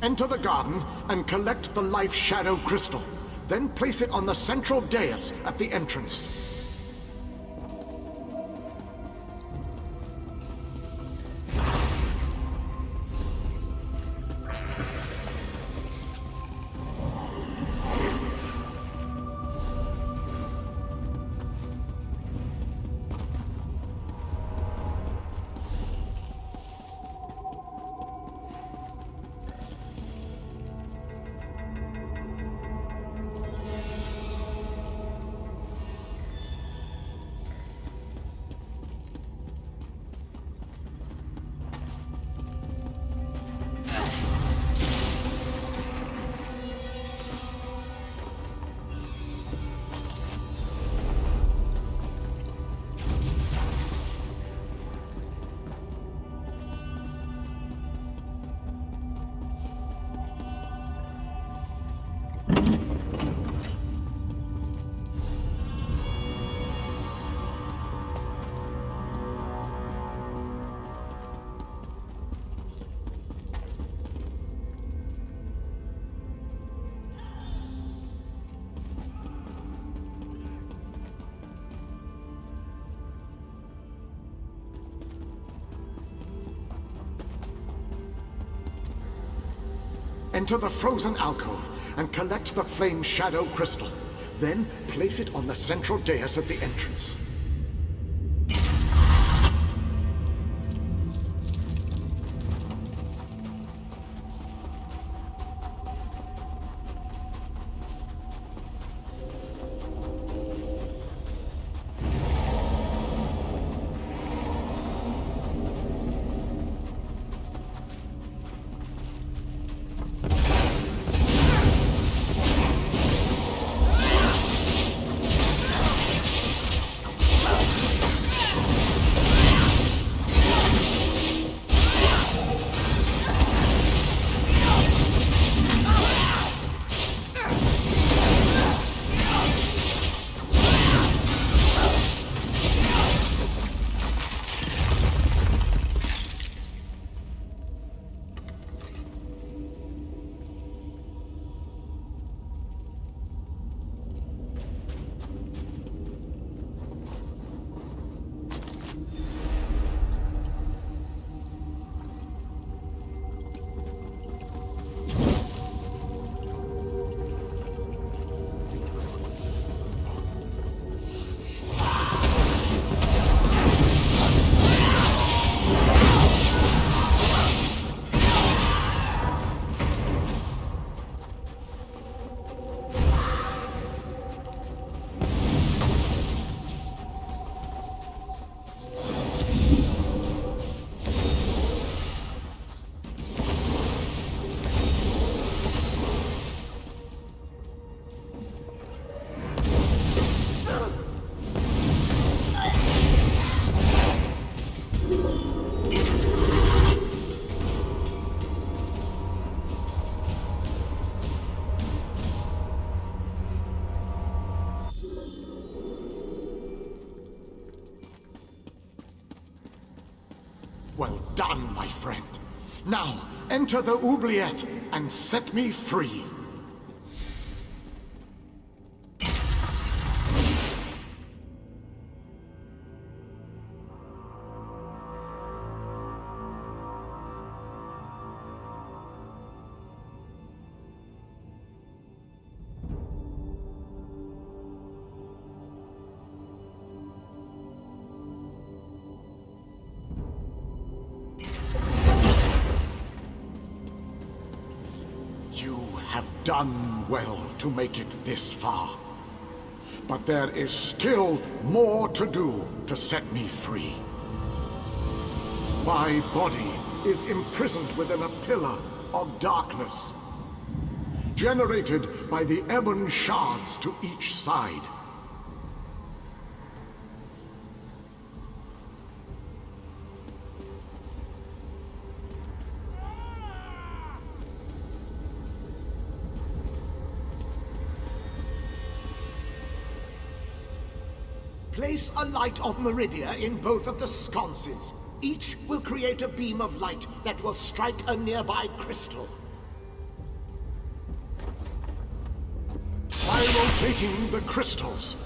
Enter the garden and collect the life shadow crystal. Then place it on the central dais at the entrance. Enter the frozen alcove and collect the flame shadow crystal. Then place it on the central dais at the entrance. Well done, my friend. Now, enter the oubliette and set me free. Done well to make it this far. But there is still more to do to set me free. My body is imprisoned within a pillar of darkness, generated by the ebon shards to each side. Place a light of Meridia in both of the sconces. Each will create a beam of light that will strike a nearby crystal. rotating the crystals,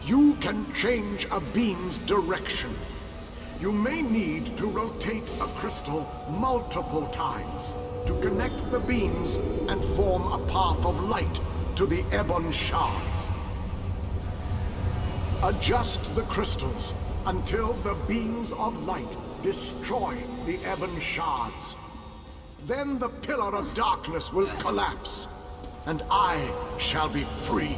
you can change a beam's direction. You may need to rotate a crystal multiple times to connect the beams and form a path of light to the ebon shards. Adjust the crystals until the beams of light destroy the ebon shards. Then the Pillar of Darkness will collapse, and I shall be free.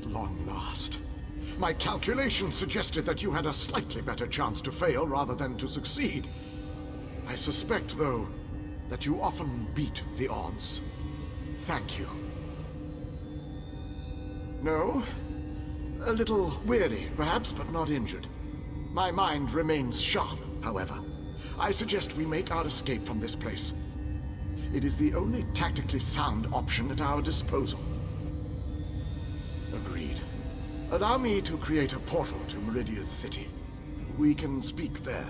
Long last. My calculations suggested that you had a slightly better chance to fail rather than to succeed. I suspect, though, that you often beat the odds. Thank you. No? A little weary, perhaps, but not injured. My mind remains sharp, however. I suggest we make our escape from this place. It is the only tactically sound option at our disposal. Agreed. Allow me to create a portal to Meridia's city. We can speak there.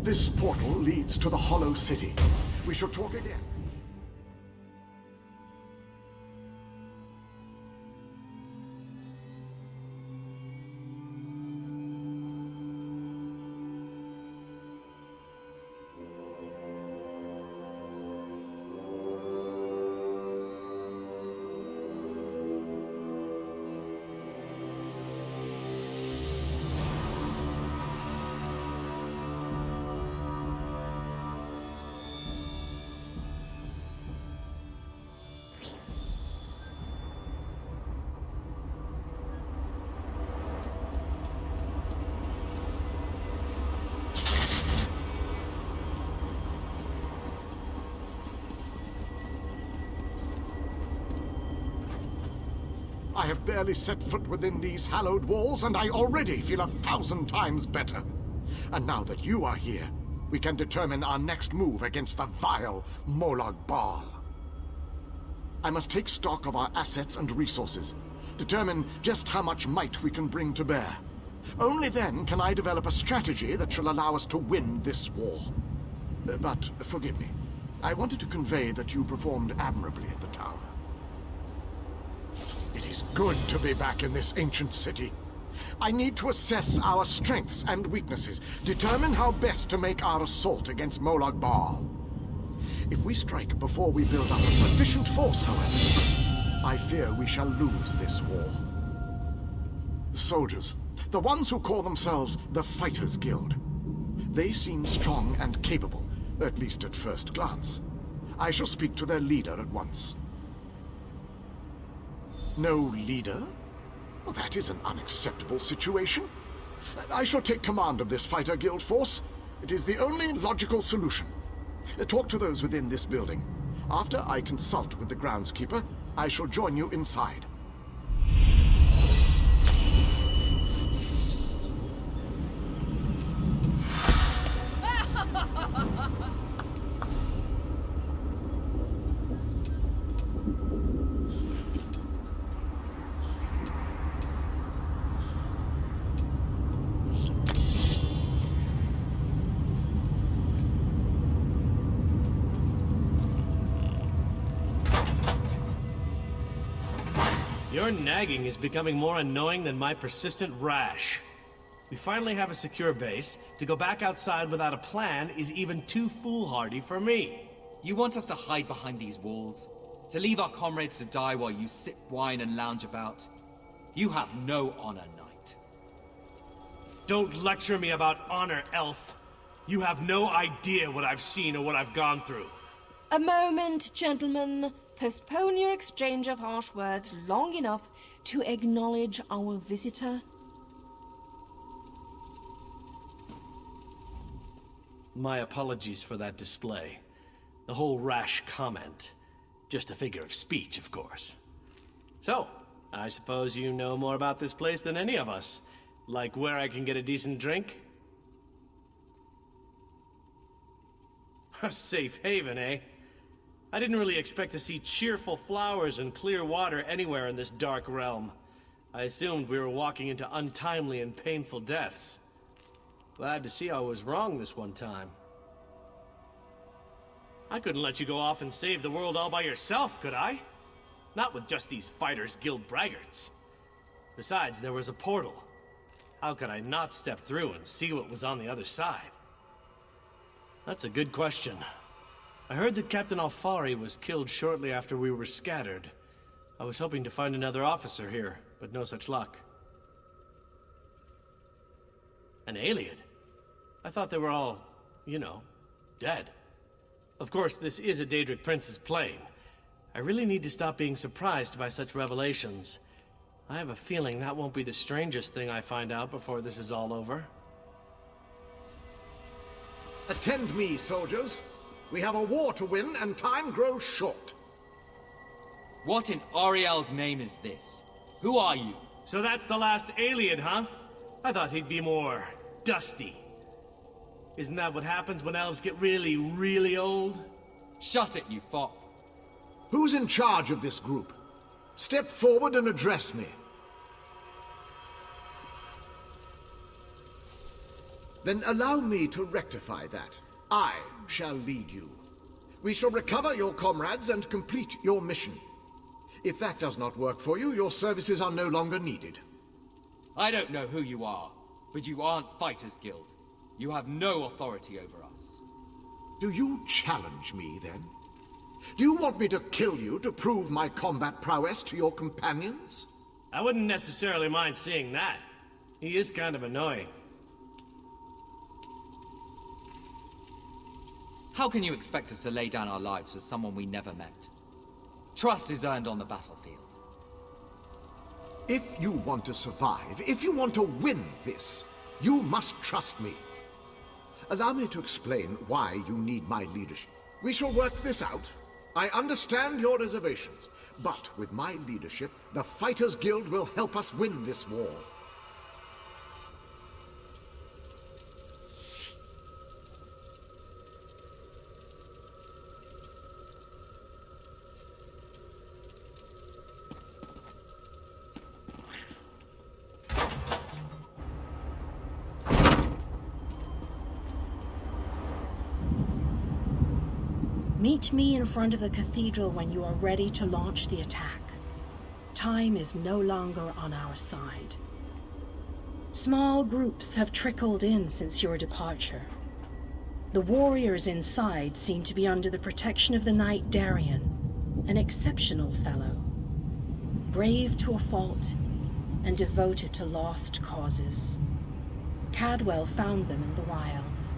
This portal leads to the Hollow City. We shall talk again. I have barely set foot within these hallowed walls, and I already feel 1,000 times better. And now that you are here, we can determine our next move against the vile Molag Bal. I must take stock of our assets and resources, determine just how much might we can bring to bear. Only then can I develop a strategy that shall allow us to win this war. But forgive me, I wanted to convey that you performed admirably at the tower. It is good to be back in this ancient city. I need to assess our strengths and weaknesses, determine how best to make our assault against Molag Bal. If we strike before we build up a sufficient force, however, I fear we shall lose this war. The soldiers, the ones who call themselves the Fighters Guild, they seem strong and capable, at least at first glance. I shall speak to their leader at once. No leader? Well, that is an unacceptable situation. I shall take command of this fighter guild force. It is the only logical solution. Talk to those within this building. After I consult with the groundskeeper, I shall join you inside. Your nagging is becoming more annoying than my persistent rash. We finally have a secure base. To go back outside without a plan is even too foolhardy for me. You want us to hide behind these walls? To leave our comrades to die while you sip wine and lounge about? You have no honor, knight. Don't lecture me about honor, elf. You have no idea what I've seen or what I've gone through. A moment, gentlemen. Postpone your exchange of harsh words long enough to acknowledge our visitor. My apologies for that display. The whole rash comment. Just a figure of speech, of course. So, I suppose you know more about this place than any of us. Like where I can get a decent drink? A safe haven, eh? I didn't really expect to see cheerful flowers and clear water anywhere in this dark realm. I assumed we were walking into untimely and painful deaths. Glad to see I was wrong this one time. I couldn't let you go off and save the world all by yourself, could I? Not with just these Fighters Guild braggarts. Besides, there was a portal. How could I not step through and see what was on the other side? That's a good question. I heard that Captain Alfari was killed shortly after we were scattered. I was hoping to find another officer here, but no such luck. An alien? I thought they were all, you know, dead. Of course, this is a Daedric Prince's plane. I really need to stop being surprised by such revelations. I have a feeling that won't be the strangest thing I find out before this is all over. Attend me, soldiers. We have a war to win, and time grows short. What in Ariel's name is this? Who are you? So that's the last alien, huh? I thought he'd be more dusty. Isn't that what happens when elves get really, really old? Shut it, you fop. Who's in charge of this group? Step forward and address me. Then allow me to rectify that. I shall lead you. We shall recover your comrades and complete your mission. If that does not work for you, your services are no longer needed. I don't know who you are, but you aren't Fighters Guild. You have no authority over us. Do you challenge me, then? Do you want me to kill you to prove my combat prowess to your companions? I wouldn't necessarily mind seeing that. He is kind of annoying. How can you expect us to lay down our lives for someone we never met? Trust is earned on the battlefield. If you want to survive, if you want to win this, you must trust me. Allow me to explain why you need my leadership. We shall work this out. I understand your reservations, but with my leadership, the Fighters Guild will help us win this war. Meet me in front of the cathedral when you are ready to launch the attack. Time is no longer on our side. Small groups have trickled in since your departure. The warriors inside seem to be under the protection of the Knight Darien, an exceptional fellow. Brave to a fault, and devoted to lost causes. Cadwell found them in the wilds.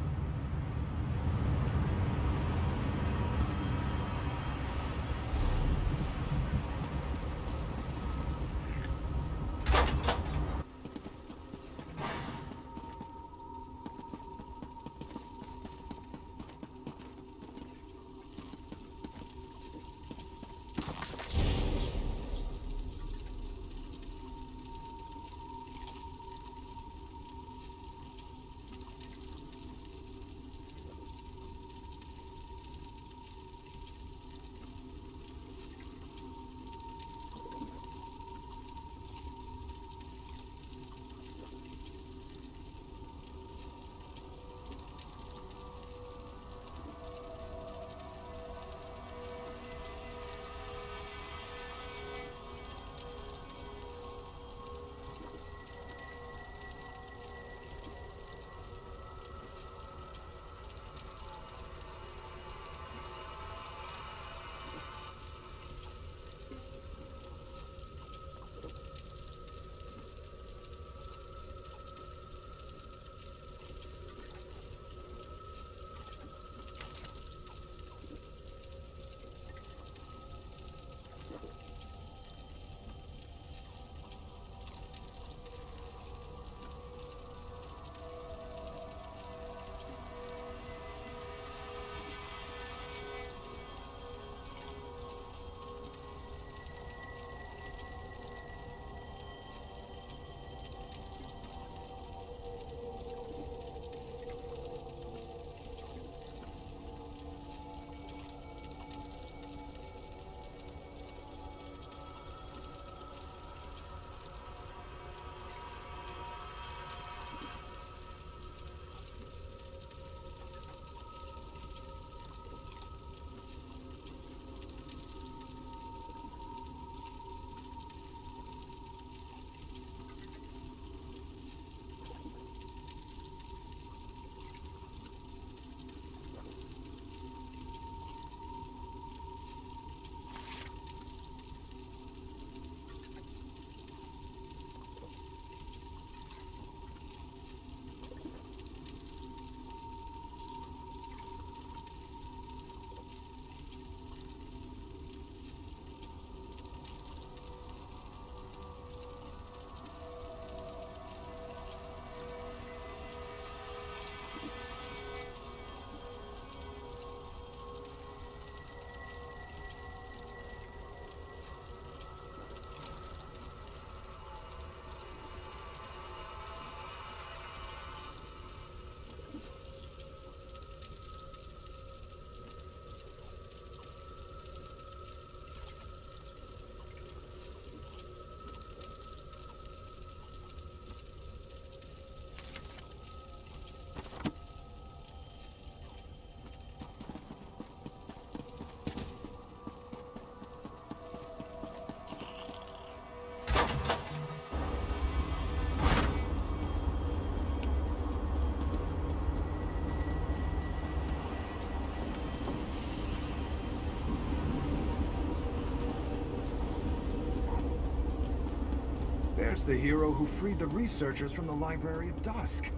There's the hero who freed the researchers from the Library of Dusk.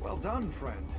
Well done, friend.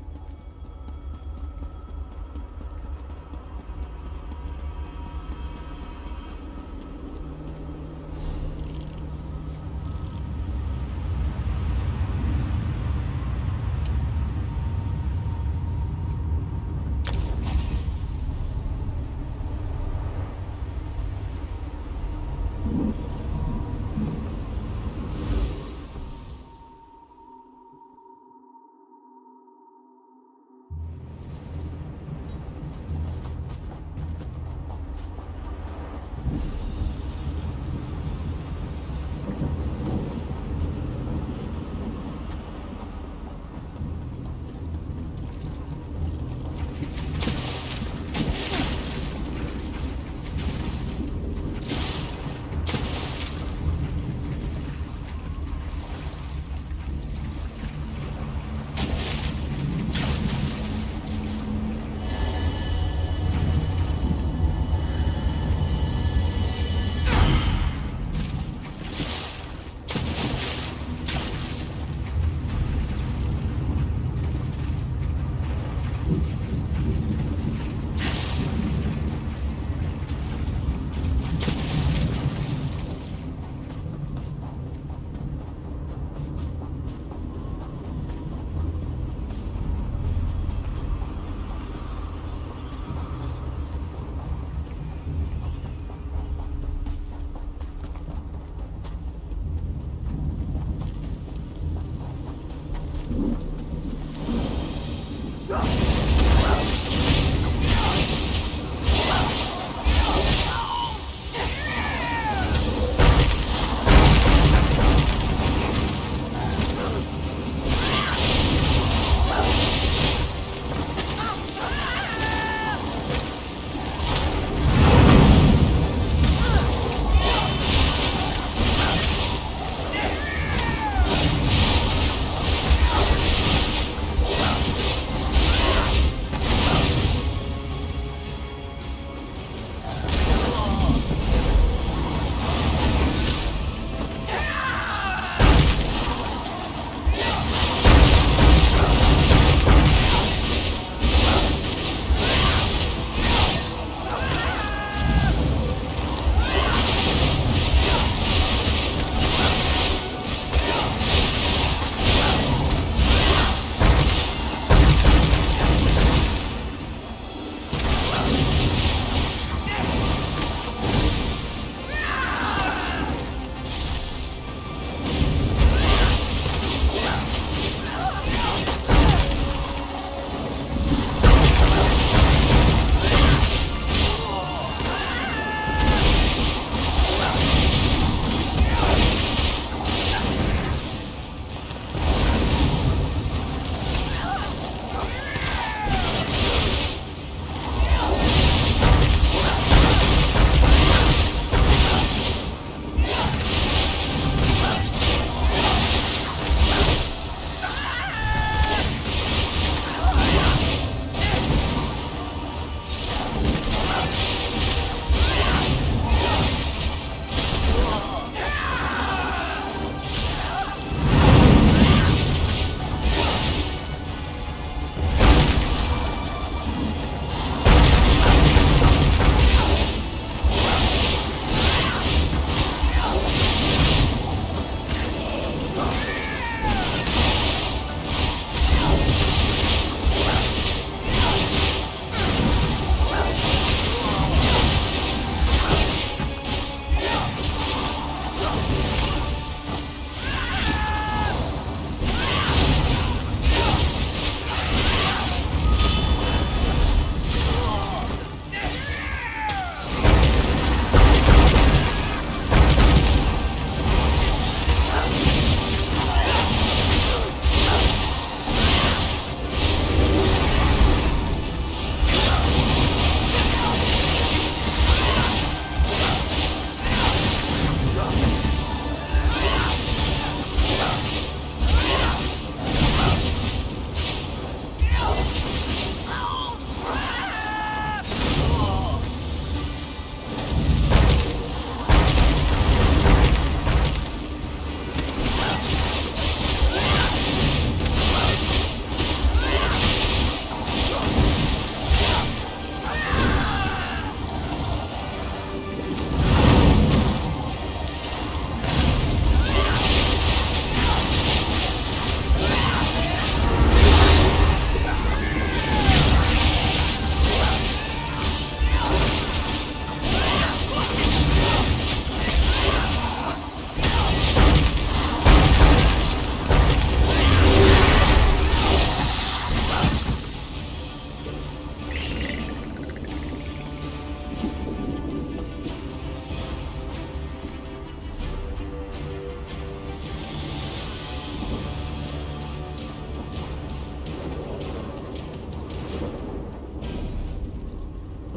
You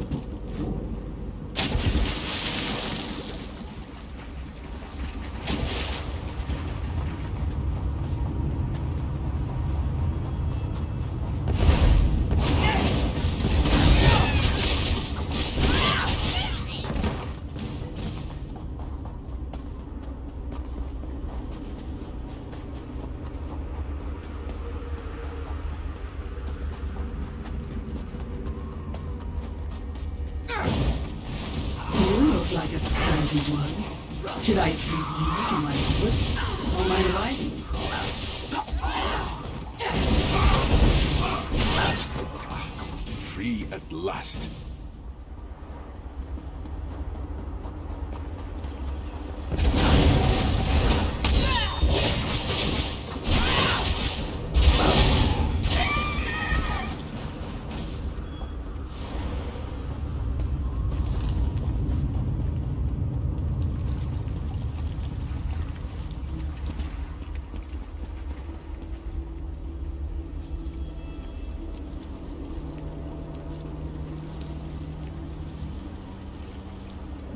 look like a sturdy one. Should I treat you to my foot or my riding crop? Free at last.